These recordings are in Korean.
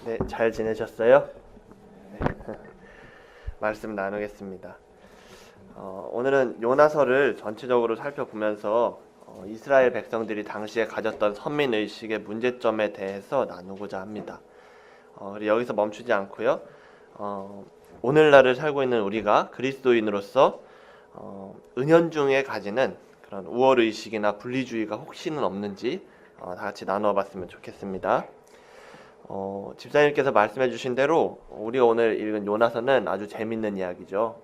네, 잘 지내셨어요? 네. 말씀 나누겠습니다. 오늘은 요나서를 전체적으로 살펴보면서 이스라엘 백성들이 당시에 가졌던 선민의식의 문제점에 대해서 나누고자 합니다. 그리고 여기서 멈추지 않고요. 오늘날을 살고 있는 우리가 그리스도인으로서 은연중에 가지는 그런 우월의식이나 분리주의가 혹시는 없는지 다 같이 나누어 봤으면 좋겠습니다. 집사님께서 말씀해 주신 대로 우리가 오늘 읽은 요나서는 아주 재밌는 이야기죠.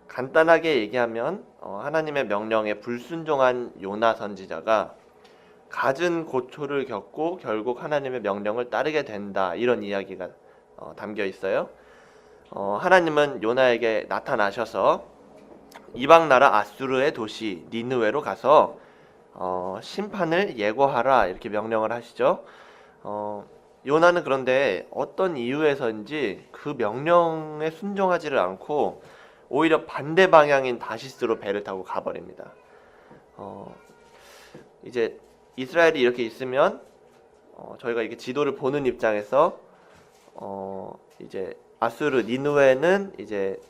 간단하게 얘기하면 하나님의 명령에 불순종한 요나 선지자가 갖은 고초를 겪고 결국 하나님의 명령을 따르게 된다, 이런 이야기가 담겨 있어요. 하나님은 요나에게 나타나셔서 이방 나라 아수르의 도시 니느웨로 가서 심판을 예고하라, 이렇게 명령을 하시죠. 요나는 그런데 어떤 이유에서인지 그 명령에 순종하지를 않고 오히려 반대 방향인 다시스로 배를 타고 가버립니다. 이제 이스라엘이 이렇게 있으면 저희가 이렇게 지도를 보는 입장에서 이제 아수르 니느웨는 이제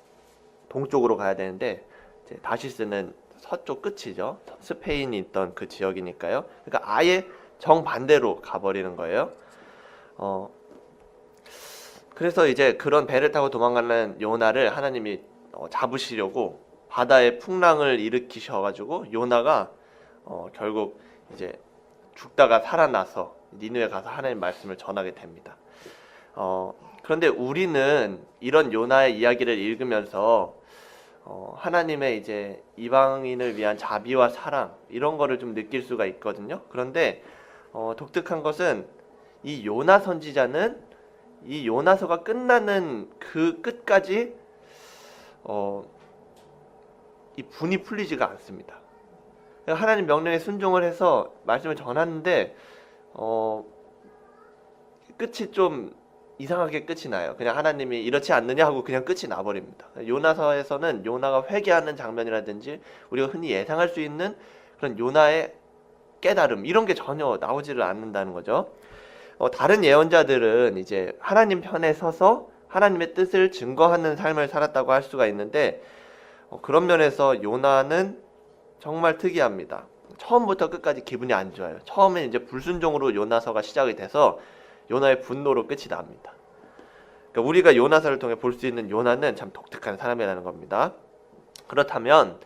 동쪽으로 가야 되는데 이제 다시스는 서쪽 끝이죠. 스페인이 있던 그 지역이니까요. 그러니까 아예 정반대로 가버리는 거예요. 그래서 이제 그런 배를 타고 도망가는 요나를 하나님이 잡으시려고 바다에 풍랑을 일으키셔가지고 요나가 결국 이제 죽다가 살아나서 니느웨 가서 하나님 말씀을 전하게 됩니다. 그런데 우리는 이런 요나의 이야기를 읽으면서 하나님의 이제 이방인을 위한 자비와 사랑, 이런 거를 좀 느낄 수가 있거든요. 그런데 독특한 것은 이 요나 선지자는 이 요나서가 끝나는 그 끝까지 이 분이 풀리지가 않습니다. 하나님 명령에 순종을 해서 말씀을 전하는데 끝이 좀 이상하게 끝이 나요. 그냥 하나님이 이렇지 않느냐 하고 그냥 끝이 나버립니다. 요나서에서는 요나가 회개하는 장면이라든지 우리가 흔히 예상할 수 있는 그런 요나의 깨달음, 이런 게 전혀 나오지를 않는다는 거죠. 다른 예언자들은 이제 하나님 편에 서서 하나님의 뜻을 증거하는 삶을 살았다고 할 수가 있는데 그런 면에서 요나는 정말 특이합니다. 처음부터 끝까지 기분이 안 좋아요. 처음에 이제 불순종으로 요나서가 시작이 돼서 요나의 분노로 끝이 납니다. 그러니까 우리가 요나서를 통해 볼 수 있는 요나는 참 독특한 사람이라는 겁니다. 그렇다면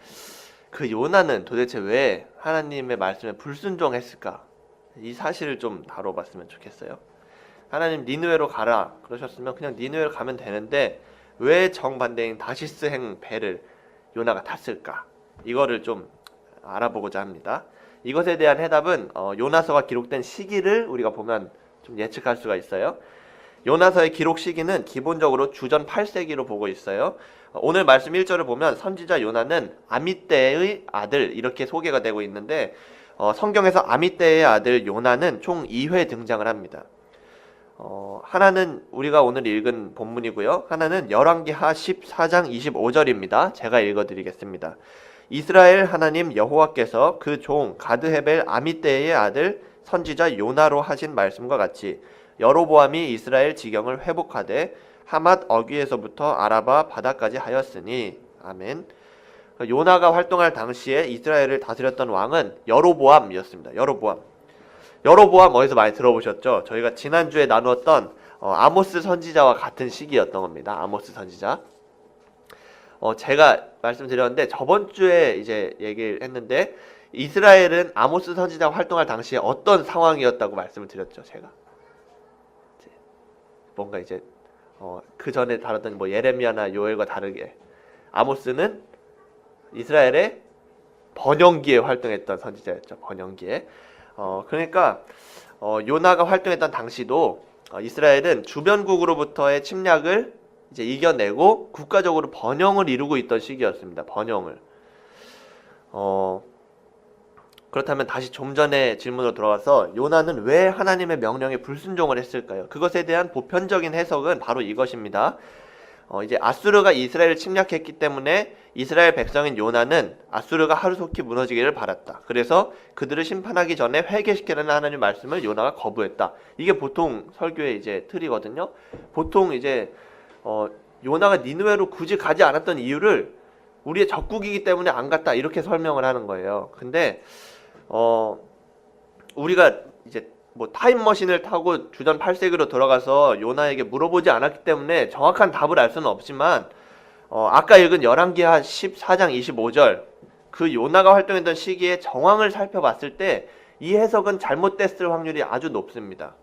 그 요나는 도대체 왜 하나님의 말씀에 불순종했을까? 이 사실을 좀 다뤄봤으면 좋겠어요. 하나님 니느웨로 가라 그러셨으면 그냥 니느웨로 가면 되는데 왜 정반대인 다시스행 배를 요나가 탔을까? 이거를 좀 알아보고자 합니다. 이것에 대한 해답은 요나서가 기록된 시기를 우리가 보면 좀 예측할 수가 있어요. 요나서의 기록 시기는 기본적으로 주전 8세기로 보고 있어요. 오늘 말씀 1절을 보면 선지자 요나는 아미떼의 아들, 이렇게 소개가 되고 있는데 성경에서 아미떼의 아들 요나는 총 2회 등장을 합니다. 하나는 우리가 오늘 읽은 본문이고요. 하나는 열왕기하 14장 25절입니다. 제가 읽어드리겠습니다. 이스라엘 하나님 여호와께서 그 종 가드헤벨 아미떼의 아들 선지자 요나로 하신 말씀과 같이 여로보암이 이스라엘 지경을 회복하되 하맛 어귀에서부터 아라바 바다까지 하였으니. 아멘. 요나가 활동할 당시에 이스라엘을 다스렸던 왕은 여로보암이었습니다. 여로보암 어디서 많이 들어보셨죠? 저희가 지난주에 나누었던 아모스 선지자와 같은 시기였던 겁니다. 아모스 선지자. 제가 말씀드렸는데 저번 주에 이제 얘기를 했는데 이스라엘은 아모스 선지자가 활동할 당시에 어떤 상황이었다고 말씀을 드렸죠. 제가 뭔가 이제 그 전에 다뤘던 뭐 예레미야나 요엘과 다르게 아모스는 이스라엘의 번영기에 활동했던 선지자였죠. 번영기에. 그러니까 요나가 활동했던 당시도 이스라엘은 주변국으로부터의 침략을 이제 이겨내고 국가적으로 번영을 이루고 있던 시기였습니다. 번영을. 그렇다면 다시 좀 전에 질문으로 돌아와서 요나는 왜 하나님의 명령에 불순종을 했을까요? 그것에 대한 보편적인 해석은 바로 이것입니다. 이제 아수르가 이스라엘을 침략했기 때문에 이스라엘 백성인 요나는 아수르가 하루속히 무너지기를 바랐다. 그래서 그들을 심판하기 전에 회개시키라는 하나님의 말씀을 요나가 거부했다. 이게 보통 설교의 이제 틀이거든요. 보통 이제 요나가 니느웨로 굳이 가지 않았던 이유를 우리의 적국이기 때문에 안 갔다 이렇게 설명을 하는 거예요. 근데 우리가 이제 뭐 타임머신을 타고 주전 8세기로 돌아가서 요나에게 물어보지 않았기 때문에 정확한 답을 알 수는 없지만 아까 읽은 열왕기하 14장 25절 그 요나가 활동했던 시기의 정황을 살펴봤을 때 이 해석은 잘못됐을 확률이 아주 높습니다.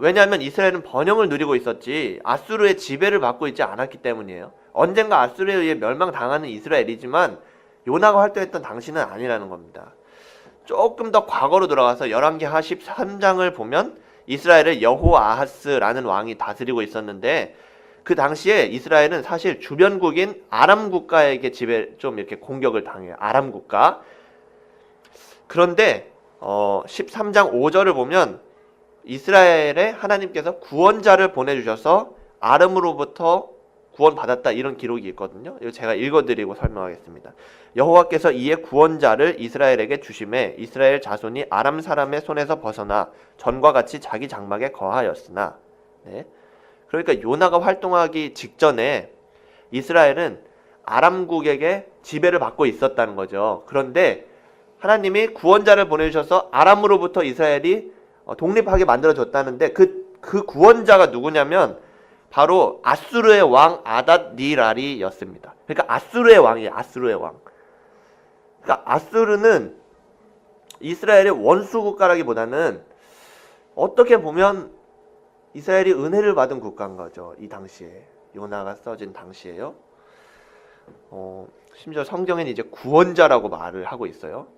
왜냐하면 이스라엘은 번영을 누리고 있었지 아수르의 지배를 받고 있지 않았기 때문이에요. 언젠가 아수르에 의해 멸망당하는 이스라엘이지만 요나가 활동했던 당시는 아니라는 겁니다. 조금 더 과거로 돌아가서 열왕기하 13장을 보면 이스라엘을 여호아하스라는 왕이 다스리고 있었는데 그 당시에 이스라엘은 사실 주변국인 아람 국가에게 좀 이렇게 공격을 당해요. 아람 국가. 그런데 13장 5절을 보면 이스라엘에 하나님께서 구원자를 보내주셔서 아람으로부터 구원받았다 이런 기록이 있거든요. 이거 제가 읽어드리고 설명하겠습니다. 여호와께서 이에 구원자를 이스라엘에게 주심에 이스라엘 자손이 아람 사람의 손에서 벗어나 전과 같이 자기 장막에 거하였으나 네. 그러니까 요나가 활동하기 직전에 이스라엘은 아람국에게 지배를 받고 있었다는 거죠. 그런데 하나님이 구원자를 보내주셔서 아람으로부터 이스라엘이 독립하게 만들어줬다는데 그 구원자가 누구냐면 바로 아수르의 왕 아닷니랄이였습니다. 그러니까 아수르의 왕이에요. 아수르의 왕. 그러니까 아수르는 이스라엘의 원수 국가라기보다는 어떻게 보면 이스라엘이 은혜를 받은 국가인 거죠. 이 당시에 요나가 써진 당시에요. 심지어 성경에는 이제 구원자라고 말을 하고 있어요.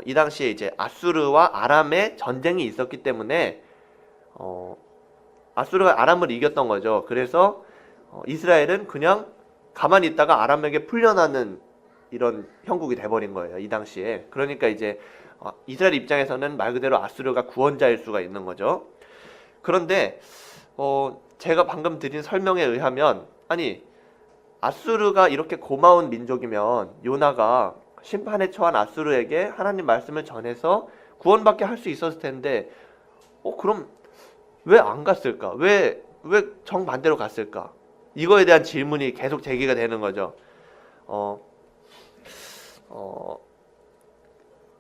이 당시에 이제 아수르와 아람의 전쟁이 있었기 때문에 아수르가 아람을 이겼던 거죠. 그래서 이스라엘은 그냥 가만히 있다가 아람에게 풀려나는 이런 형국이 돼버린 거예요. 이 당시에. 그러니까 이제 이스라엘 입장에서는 말 그대로 아수르가 구원자일 수가 있는 거죠. 그런데 제가 방금 드린 설명에 의하면 아니 아수르가 이렇게 고마운 민족이면 요나가 심판에 처한 아수르에게 하나님 말씀을 전해서 구원받게 할 수 있었을 텐데 그럼 왜 안 갔을까? 왜 정반대로 갔을까? 이거에 대한 질문이 계속 제기가 되는 거죠.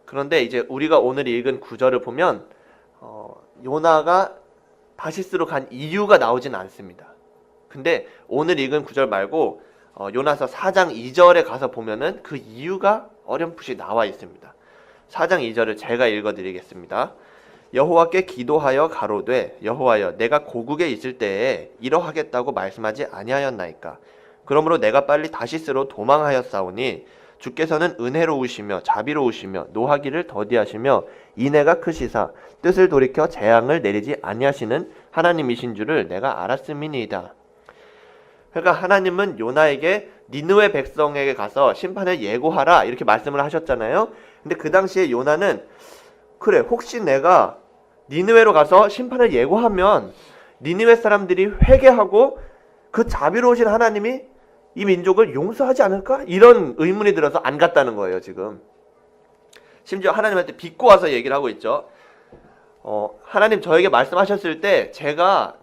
그런데 이제 우리가 오늘 읽은 구절을 보면 요나가 다시스로 간 이유가 나오진 않습니다. 근데 오늘 읽은 구절 말고 요나서 4장 2절에 가서 보면은 그 이유가 어렴풋이 나와 있습니다. 4장 2절을 제가 읽어드리겠습니다. 여호와께 기도하여 가로되 여호와여 내가 고국에 있을 때에 이러하겠다고 말씀하지 아니하였나이까. 그러므로 내가 빨리 다시스로 도망하였사오니 주께서는 은혜로우시며 자비로우시며 노하기를 더디하시며 인애가 크시사 뜻을 돌이켜 재앙을 내리지 아니하시는 하나님이신 줄을 내가 알았음이니이다. 그러니까 하나님은 요나에게 니느웨 백성에게 가서 심판을 예고하라 이렇게 말씀을 하셨잖아요. 근데 그 당시에 요나는 그래 혹시 내가 니느웨로 가서 심판을 예고하면 니느웨 사람들이 회개하고 그 자비로우신 하나님이 이 민족을 용서하지 않을까? 이런 의문이 들어서 안 갔다는 거예요. 지금 심지어 하나님한테 빚고 와서 얘기를 하고 있죠. 하나님 저에게 말씀하셨을 때 제가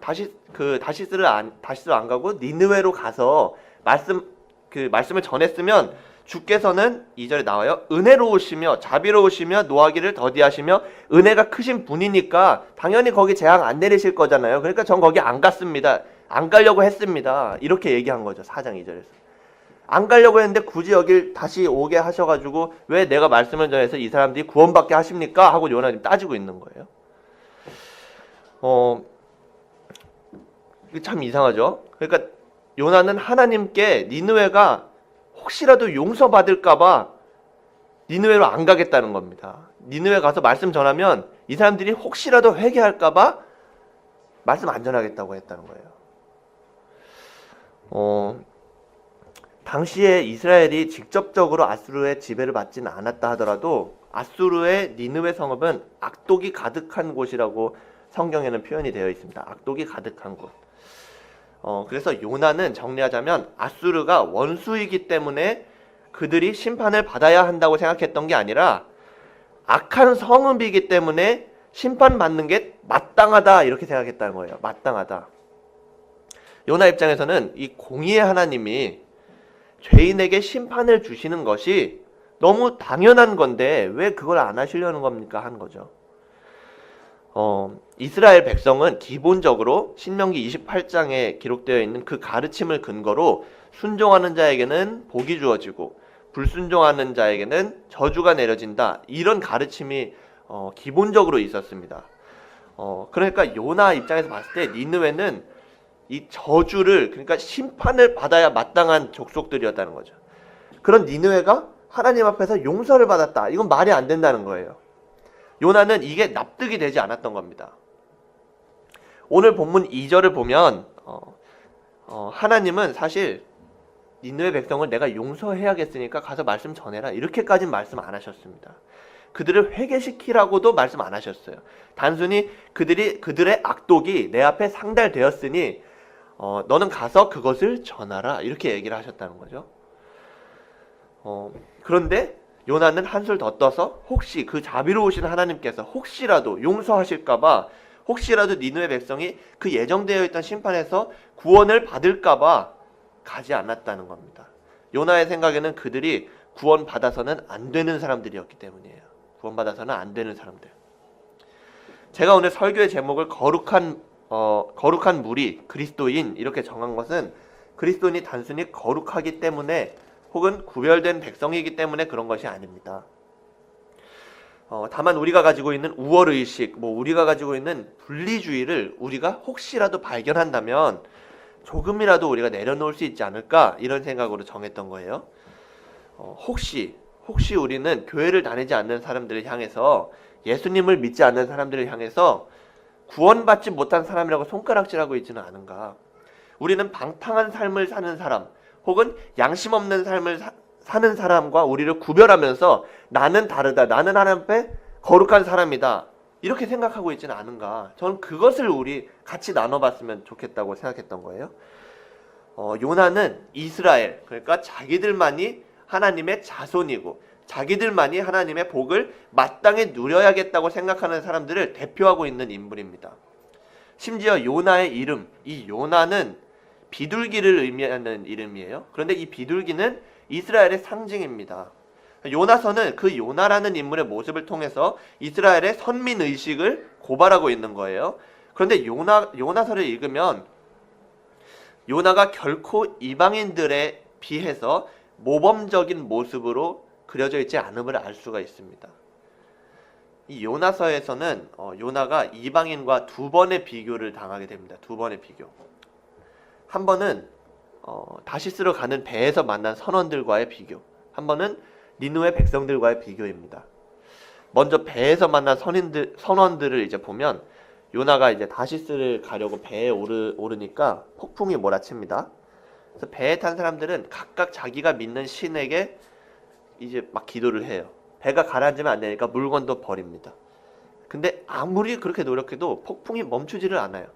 다시스를 안 가고 니느웨로 가서 말씀을 전했으면 주께서는 2절에 나와요. 은혜로우시며 자비로우시며 노하기를 더디하시며 은혜가 크신 분이니까 당연히 거기 재앙 안 내리실 거잖아요. 그러니까 전 거기 안 갔습니다. 안 가려고 했습니다. 이렇게 얘기한 거죠. 4장 2절에서. 안 가려고 했는데 굳이 여길 다시 오게 하셔가지고 왜 내가 말씀을 전해서 이 사람들이 구원받게 하십니까? 하고 요나님 따지고 있는 거예요. 참 이상하죠. 그러니까 요나는 하나님께 니느웨가 혹시라도 용서받을까봐 니느웨로 안 가겠다는 겁니다. 니느웨 가서 말씀 전하면 이 사람들이 혹시라도 회개할까봐 말씀 안 전하겠다고 했다는 거예요. 당시에 이스라엘이 직접적으로 아수르의 지배를 받지는 않았다 하더라도 아수르의 니느웨 성읍은 악독이 가득한 곳이라고 성경에는 표현이 되어 있습니다. 악독이 가득한 곳. 그래서 요나는 정리하자면 아수르가 원수이기 때문에 그들이 심판을 받아야 한다고 생각했던 게 아니라 악한 성읍이기 때문에 심판받는 게 마땅하다 이렇게 생각했다는 거예요. 마땅하다. 요나 입장에서는 이 공의의 하나님이 죄인에게 심판을 주시는 것이 너무 당연한 건데 왜 그걸 안 하시려는 겁니까? 하는 거죠. 이스라엘 백성은 기본적으로 신명기 28장에 기록되어 있는 그 가르침을 근거로 순종하는 자에게는 복이 주어지고 불순종하는 자에게는 저주가 내려진다. 이런 가르침이 기본적으로 있었습니다. 그러니까 요나 입장에서 봤을 때 니느웨는 이 저주를, 그러니까 심판을 받아야 마땅한 족속들이었다는 거죠. 그런 니느웨가 하나님 앞에서 용서를 받았다. 이건 말이 안 된다는 거예요. 요나는 이게 납득이 되지 않았던 겁니다. 오늘 본문 2절을 보면 하나님은 사실 니느웨 백성을 내가 용서해야겠으니까 가서 말씀 전해라. 이렇게까지는 말씀 안 하셨습니다. 그들을 회개시키라고도 말씀 안 하셨어요. 단순히 그들의 악독이 내 앞에 상달되었으니 너는 가서 그것을 전하라. 이렇게 얘기를 하셨다는 거죠. 그런데 요나는 한술 더 떠서 혹시 그 자비로우신 하나님께서 혹시라도 용서하실까봐, 혹시라도 니느웨 백성이 그 예정되어 있던 심판에서 구원을 받을까봐 가지 않았다는 겁니다. 요나의 생각에는 그들이 구원받아서는 안 되는 사람들이었기 때문이에요. 구원받아서는 안 되는 사람들. 제가 오늘 설교의 제목을 거룩한 무리, 그리스도인 이렇게 정한 것은 그리스도인이 단순히 거룩하기 때문에 혹은 구별된 백성이기 때문에 그런 것이 아닙니다. 다만 우리가 가지고 있는 우월의식, 우리가 가지고 있는 분리주의를 우리가 혹시라도 발견한다면 조금이라도 우리가 내려놓을 수 있지 않을까, 이런 생각으로 정했던 거예요. 혹시 우리는 교회를 다니지 않는 사람들을 향해서, 예수님을 믿지 않는 사람들을 향해서 구원받지 못한 사람이라고 손가락질하고 있지는 않은가. 우리는 방탕한 삶을 사는 사람 혹은 양심 없는 삶을 사는 사람과 우리를 구별하면서 나는 다르다, 나는 하나님 앞에 거룩한 사람이다, 이렇게 생각하고 있지는 않은가. 저는 그것을 우리 같이 나눠봤으면 좋겠다고 생각했던 거예요. 요나는 이스라엘, 그러니까 자기들만이 하나님의 자손이고 자기들만이 하나님의 복을 마땅히 누려야겠다고 생각하는 사람들을 대표하고 있는 인물입니다. 심지어 요나의 이름, 이 요나는 비둘기를 의미하는 이름이에요. 그런데 이 비둘기는 이스라엘의 상징입니다. 요나서는 그 요나라는 인물의 모습을 통해서 이스라엘의 선민의식을 고발하고 있는 거예요. 그런데 요나서를 읽으면 요나가 결코 이방인들에 비해서 모범적인 모습으로 그려져 있지 않음을 알 수가 있습니다. 이 요나서에서는 요나가 이방인과 두 번의 비교를 당하게 됩니다. 두 번의 비교. 한 번은 다시스로 가는 배에서 만난 선원들과의 비교, 한 번은 니느웨 백성들과의 비교입니다. 먼저 배에서 만난 선원들을 이제 보면 요나가 이제 다시스를 가려고 배에 오르니까 폭풍이 몰아칩니다. 그래서 배에 탄 사람들은 각각 자기가 믿는 신에게 이제 막 기도를 해요. 배가 가라앉으면 안 되니까 물건도 버립니다. 근데 아무리 그렇게 노력해도 폭풍이 멈추지를 않아요.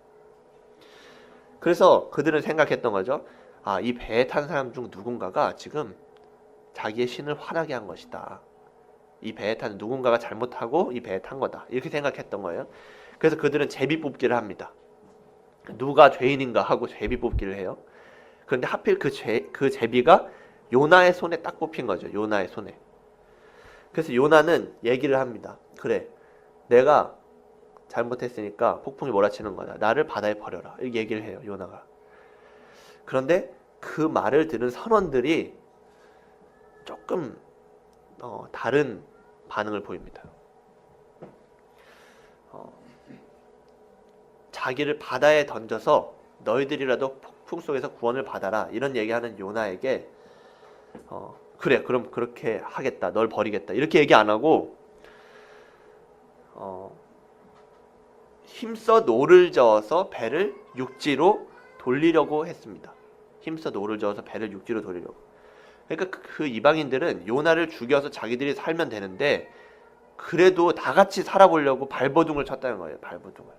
그래서 그들은 생각했던 거죠. 이 배에 탄 사람 중 누군가가 지금 자기의 신을 화나게 한 것이다. 이 배에 탄 누군가가 잘못하고 이 배에 탄 거다. 이렇게 생각했던 거예요. 그래서 그들은 제비 뽑기를 합니다. 누가 죄인인가 하고 제비 뽑기를 해요. 그런데 하필 그 제비가 요나의 손에 딱 뽑힌 거죠. 요나의 손에. 그래서 요나는 얘기를 합니다. 그래, 내가 잘못했으니까 폭풍이 몰아치는 거다. 나를 바다에 버려라. 이렇게 얘기를 해요. 요나가. 그런데 그 말을 들은 선원들이 조금 다른 반응을 보입니다. 자기를 바다에 던져서 너희들이라도 폭풍 속에서 구원을 받아라, 이런 얘기하는 요나에게 그래, 그럼 그렇게 하겠다, 널 버리겠다, 이렇게 얘기 안 하고 힘써 노를 저어서 배를 육지로 돌리려고 했습니다. 힘써 노를 저어서 배를 육지로 돌리려고. 그러니까 그 이방인들은 요나를 죽여서 자기들이 살면 되는데 그래도 다 같이 살아보려고 발버둥을 쳤다는 거예요. 발버둥을.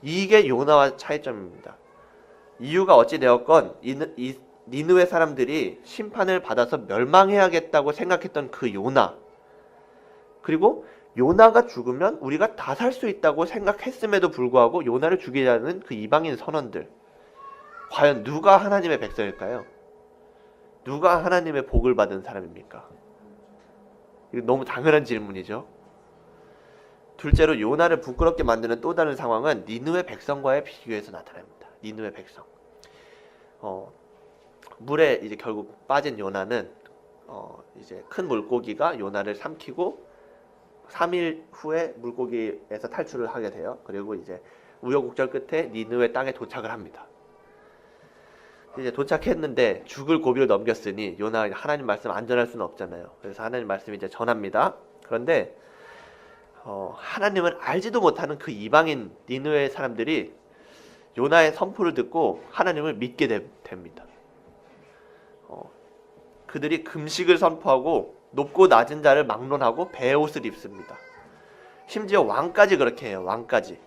이게 요나와 차이점입니다. 이유가 어찌 되었건 니느웨 사람들이 심판을 받아서 멸망해야겠다고 생각했던 그 요나, 그리고 요나가 죽으면 우리가 다 살 수 있다고 생각했음에도 불구하고 요나를 죽이자는 그 이방인 선원들, 과연 누가 하나님의 백성일까요? 누가 하나님의 복을 받은 사람입니까? 이거 너무 당연한 질문이죠. 둘째로 요나를 부끄럽게 만드는 또 다른 상황은 니느웨 백성과의 비교에서 나타납니다. 니느웨 백성. 물에 이제 결국 빠진 요나는 이제 큰 물고기가 요나를 삼키고 3일 후에 물고기에서 탈출을 하게 돼요. 그리고 이제 우여곡절 끝에 니느웨 땅에 도착을 합니다. 이제 도착했는데 죽을 고비를 넘겼으니 요나 하나님 말씀 안 전할 수는 없잖아요. 그래서 하나님 말씀 이제 전합니다. 그런데 하나님을 알지도 못하는 그 이방인 니느웨 사람들이 요나의 선포를 듣고 하나님을 믿게 됩니다. 그들이 금식을 선포하고 높고 낮은 자를 막론하고 베옷을 입습니다. 심지어 왕까지 그렇게 해요. 왕까지.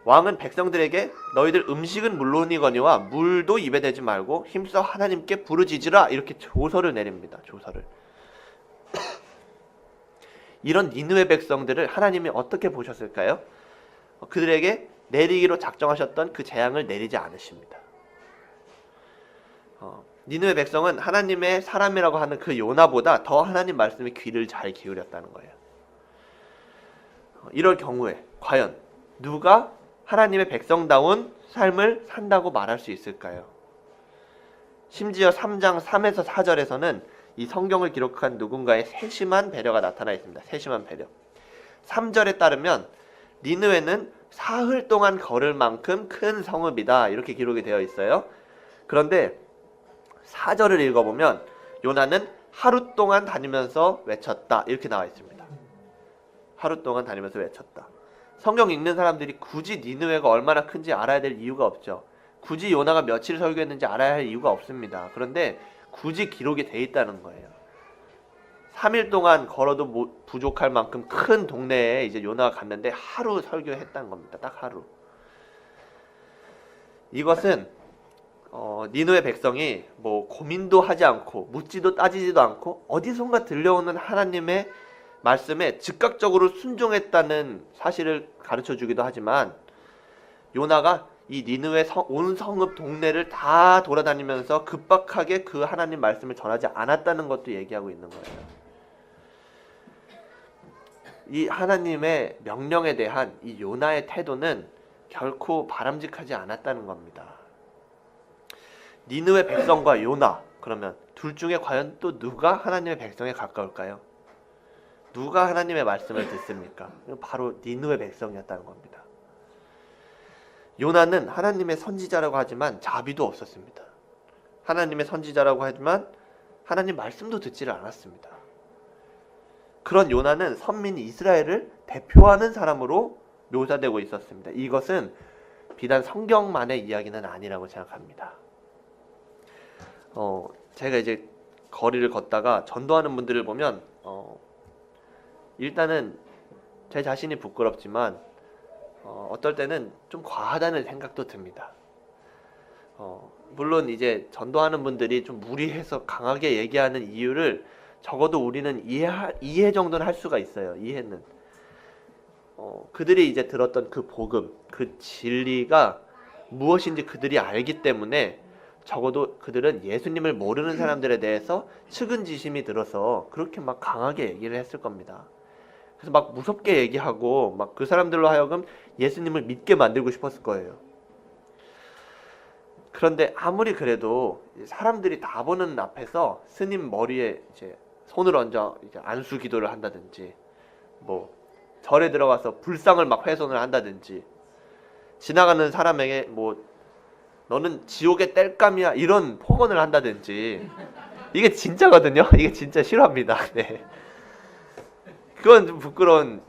왕은 백성들에게 너희들 음식은 물론이거니와 물도 입에 대지 말고 힘써 하나님께 부르짖으라 이렇게 조서를 내립니다. 조서를. 이런 니느웨 백성들을 하나님이 어떻게 보셨을까요? 그들에게 내리기로 작정하셨던 그 재앙을 내리지 않으십니다. 니느웨 백성은 하나님의 사람이라고 하는 그 요나보다 더 하나님 말씀에 귀를 잘 기울였다는 거예요. 이럴 경우에 과연 누가 하나님의 백성다운 삶을 산다고 말할 수 있을까요? 심지어 3장 3에서 4절에서는 이 성경을 기록한 누군가의 세심한 배려가 나타나 있습니다. 세심한 배려. 3절에 따르면 니느웨는 사흘 동안 걸을 만큼 큰 성읍이다 이렇게 기록이 되어 있어요. 그런데 4절을 읽어보면 요나는 하루 동안 다니면서 외쳤다 이렇게 나와 있습니다. 하루 동안 다니면서 외쳤다. 성경 읽는 사람들이 굳이 니느웨가 얼마나 큰지 알아야 될 이유가 없죠. 굳이 요나가 며칠 설교했는지 알아야 할 이유가 없습니다. 그런데 굳이 기록이 돼 있다는 거예요. 3일 동안 걸어도 부족할 만큼 큰 동네에 이제 요나가 갔는데 하루 설교했다는 겁니다. 딱 하루. 이것은 니느웨 백성이 뭐 고민도 하지 않고 묻지도 따지지도 않고 어디선가 들려오는 하나님의 말씀에 즉각적으로 순종했다는 사실을 가르쳐주기도 하지만 요나가 이 니느웨 온 성읍 동네를 다 돌아다니면서 급박하게 그 하나님 말씀을 전하지 않았다는 것도 얘기하고 있는 거예요. 이 하나님의 명령에 대한 이 요나의 태도는 결코 바람직하지 않았다는 겁니다. 니느웨 백성과 요나, 그러면 둘 중에 과연 또 누가 하나님의 백성에 가까울까요? 누가 하나님의 말씀을 듣습니까? 바로 니느웨 백성이었다는 겁니다. 요나는 하나님의 선지자라고 하지만 자비도 없었습니다. 하나님의 선지자라고 하지만 하나님 말씀도 듣지를 않았습니다. 그런 요나는 선민 이스라엘을 대표하는 사람으로 묘사되고 있었습니다. 이것은 비단 성경만의 이야기는 아니라고 생각합니다. 제가 이제 거리를 걷다가 전도하는 분들을 보면 일단은 제 자신이 부끄럽지만 어떨 때는 좀 과하다는 생각도 듭니다. 물론 이제 전도하는 분들이 좀 무리해서 강하게 얘기하는 이유를 적어도 우리는 이해 정도는 할 수가 있어요. 이해는. 그들이 이제 들었던 그 복음, 그 진리가 무엇인지 그들이 알기 때문에 적어도 그들은 예수님을 모르는 사람들에 대해서 측은지심이 들어서 그렇게 막 강하게 얘기를 했을 겁니다. 그래서 막 무섭게 얘기하고 막 그 사람들로 하여금 예수님을 믿게 만들고 싶었을 거예요. 그런데 아무리 그래도 사람들이 다 보는 앞에서 스님 머리에 이제 손을 얹어 이제 안수 기도를 한다든지, 뭐 절에 들어가서 불상을 막 훼손을 한다든지, 지나가는 사람에게 뭐 너는 지옥의 땔감이야 이런 폭언을 한다든지, 이게 진짜거든요. 이게 진짜 싫어합니다. 네. 그건 좀 부끄러운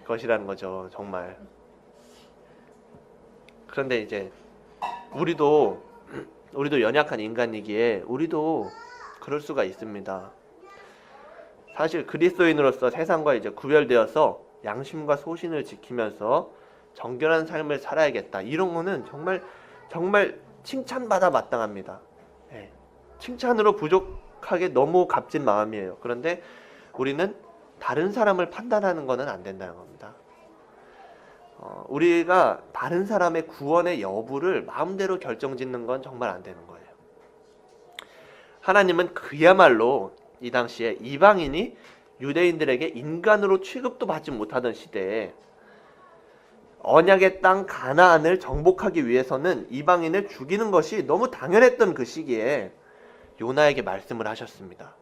것이라는 거죠, 정말. 그런데 이제 우리도 연약한 인간이기에 우리도 그럴 수가 있습니다. 사실 그리스도인으로서 세상과 이제 구별되어서 양심과 소신을 지키면서 정결한 삶을 살아야겠다. 이런 거는 정말 칭찬받아 마땅합니다. 예. 칭찬으로 부족하게 너무 값진 마음이에요. 그런데 우리는 다른 사람을 판단하는 것은 안 된다는 겁니다. 우리가 다른 사람의 구원의 여부를 마음대로 결정짓는 건 정말 안 되는 거예요. 하나님은 그야말로 이 당시에 이방인이 유대인들에게 인간으로 취급도 받지 못하던 시대에 언약의 땅 가나안을 정복하기 위해서는 이방인을 죽이는 것이 너무 당연했던 그 시기에 요나에게 말씀을 하셨습니다.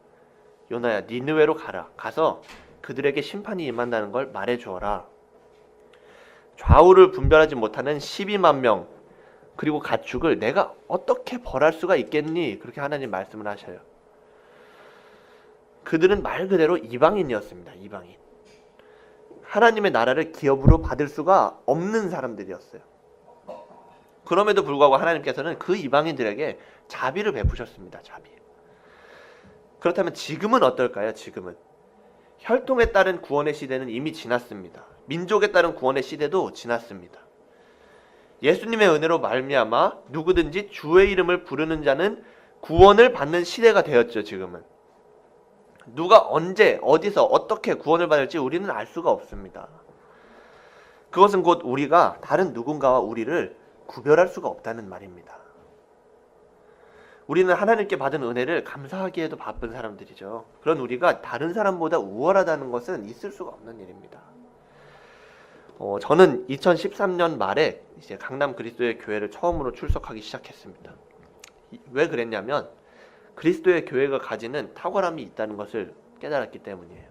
요나야, 니느웨로 가라. 가서 그들에게 심판이 임한다는 걸 말해주어라. 좌우를 분별하지 못하는 12만 명 그리고 가축을 내가 어떻게 벌할 수가 있겠니? 그렇게 하나님 말씀을 하셔요. 그들은 말 그대로 이방인이었습니다. 이방인. 하나님의 나라를 기업으로 받을 수가 없는 사람들이었어요. 그럼에도 불구하고 하나님께서는 그 이방인들에게 자비를 베푸셨습니다. 자비. 그렇다면 지금은 어떨까요? 지금은 혈통에 따른 구원의 시대는 이미 지났습니다. 민족에 따른 구원의 시대도 지났습니다. 예수님의 은혜로 말미암아 누구든지 주의 이름을 부르는 자는 구원을 받는 시대가 되었죠. 지금은 누가 언제 어디서 어떻게 구원을 받을지 우리는 알 수가 없습니다. 그것은 곧 우리가 다른 누군가와 우리를 구별할 수가 없다는 말입니다. 우리는 하나님께 받은 은혜를 감사하기에도 바쁜 사람들이죠. 그런 우리가 다른 사람보다 우월하다는 것은 있을 수가 없는 일입니다. 저는 2013년 말에 이제 강남 그리스도의 교회를 처음으로 출석하기 시작했습니다. 왜 그랬냐면 그리스도의 교회가 가지는 탁월함이 있다는 것을 깨달았기 때문이에요.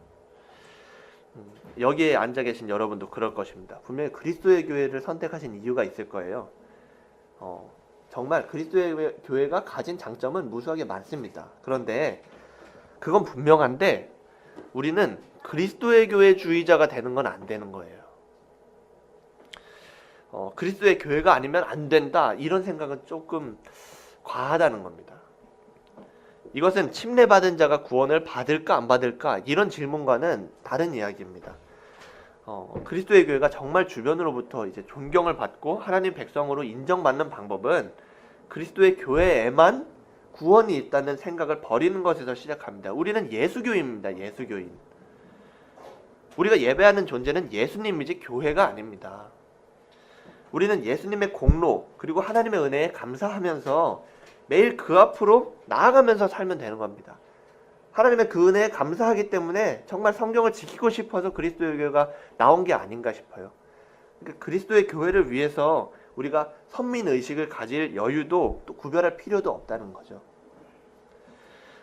여기에 앉아 계신 여러분도 그럴 것입니다. 분명히 그리스도의 교회를 선택하신 이유가 있을 거예요. 정말 그리스도의 교회가 가진 장점은 무수하게 많습니다. 그런데 그건 분명한데 우리는 그리스도의 교회 주의자가 되는 건 안 되는 거예요. 그리스도의 교회가 아니면 안 된다 이런 생각은 조금 과하다는 겁니다. 이것은 침례받은 자가 구원을 받을까 안 받을까 이런 질문과는 다른 이야기입니다. 그리스도의 교회가 정말 주변으로부터 이제 존경을 받고 하나님 백성으로 인정받는 방법은 그리스도의 교회에만 구원이 있다는 생각을 버리는 것에서 시작합니다. 우리는 예수교인입니다. 예수교인. 우리가 예배하는 존재는 예수님이지 교회가 아닙니다. 우리는 예수님의 공로 그리고 하나님의 은혜에 감사하면서 매일 그 앞으로 나아가면서 살면 되는 겁니다. 하나님의 그 은혜에 감사하기 때문에 정말 성경을 지키고 싶어서 그리스도의 교회가 나온 게 아닌가 싶어요. 그러니까 그리스도의 교회를 위해서 우리가 선민의식을 가질 여유도 또 구별할 필요도 없다는 거죠.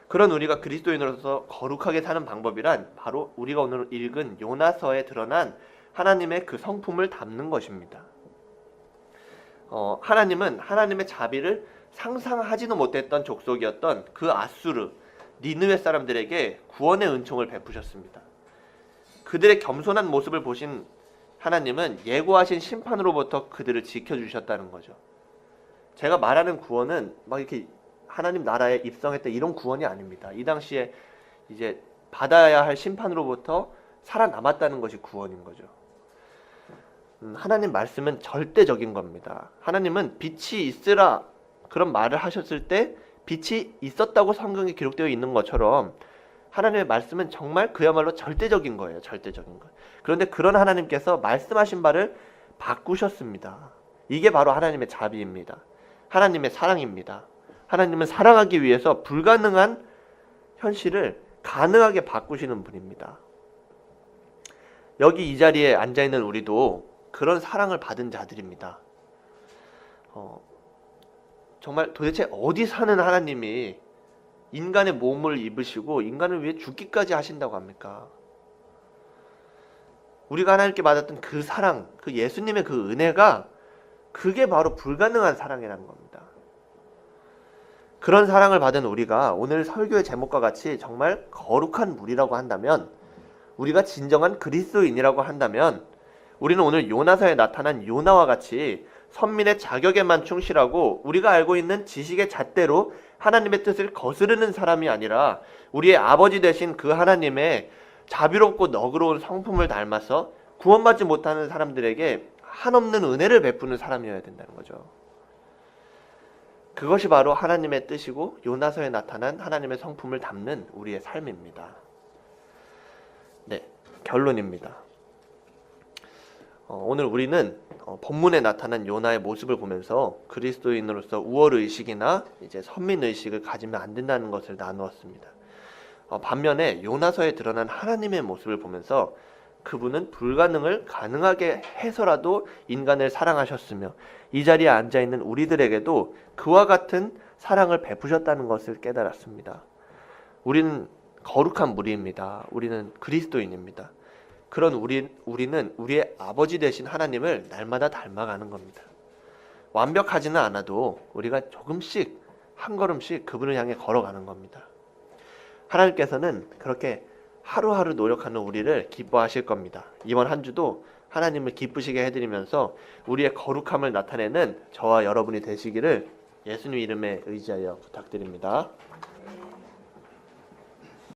그런 우리가 그리스도인으로서 거룩하게 사는 방법이란 바로 우리가 오늘 읽은 요나서에 드러난 하나님의 그 성품을 담는 것입니다. 하나님은 하나님의 자비를 상상하지도 못했던 족속이었던 그 아수르, 니느웨 사람들에게 구원의 은총을 베푸셨습니다. 그들의 겸손한 모습을 보신 하나님은 예고하신 심판으로부터 그들을 지켜주셨다는 거죠. 제가 말하는 구원은 막 이렇게 하나님 나라에 입성했다 이런 구원이 아닙니다. 이 당시에 이제 받아야 할 심판으로부터 살아남았다는 것이 구원인 거죠. 하나님 말씀은 절대적인 겁니다. 하나님은 빛이 있으라 그런 말을 하셨을 때 빛이 있었다고 성경에 기록되어 있는 것처럼 하나님의 말씀은 정말 그야말로 절대적인 거예요. 절대적인 거. 그런데 그런 하나님께서 말씀하신 바를 바꾸셨습니다. 이게 바로 하나님의 자비입니다. 하나님의 사랑입니다. 하나님은 사랑하기 위해서 불가능한 현실을 가능하게 바꾸시는 분입니다. 여기 이 자리에 앉아있는 우리도 그런 사랑을 받은 자들입니다. 정말 도대체 어디 사는 하나님이 인간의 몸을 입으시고 인간을 위해 죽기까지 하신다고 합니까? 우리가 하나님께 받았던 그 사랑, 그 예수님의 그 은혜가 그게 바로 불가능한 사랑이라는 겁니다. 그런 사랑을 받은 우리가 오늘 설교의 제목과 같이 정말 거룩한 무리라고 한다면, 우리가 진정한 그리스도인이라고 한다면 우리는 오늘 요나서에 나타난 요나와 같이 선민의 자격에만 충실하고 우리가 알고 있는 지식의 잣대로 하나님의 뜻을 거스르는 사람이 아니라 우리의 아버지 되신 그 하나님의 자비롭고 너그러운 성품을 닮아서 구원받지 못하는 사람들에게 한없는 은혜를 베푸는 사람이어야 된다는 거죠. 그것이 바로 하나님의 뜻이고 요나서에 나타난 하나님의 성품을 담는 우리의 삶입니다. 네, 결론입니다. 오늘 우리는 본문에 나타난 요나의 모습을 보면서 그리스도인으로서 우월의식이나 이제 선민의식을 가지면 안 된다는 것을 나누었습니다. 반면에 요나서에 드러난 하나님의 모습을 보면서 그분은 불가능을 가능하게 해서라도 인간을 사랑하셨으며 이 자리에 앉아있는 우리들에게도 그와 같은 사랑을 베푸셨다는 것을 깨달았습니다. 우리는 거룩한 무리입니다. 우리는 그리스도인입니다. 그런 우리는 우리의 아버지 되신 하나님을 날마다 닮아가는 겁니다. 완벽하지는 않아도 우리가 조금씩 한 걸음씩 그분을 향해 걸어가는 겁니다. 하나님께서는 그렇게 하루하루 노력하는 우리를 기뻐하실 겁니다. 이번 한 주도 하나님을 기쁘시게 해드리면서 우리의 거룩함을 나타내는 저와 여러분이 되시기를 예수님 이름에 의지하여 부탁드립니다.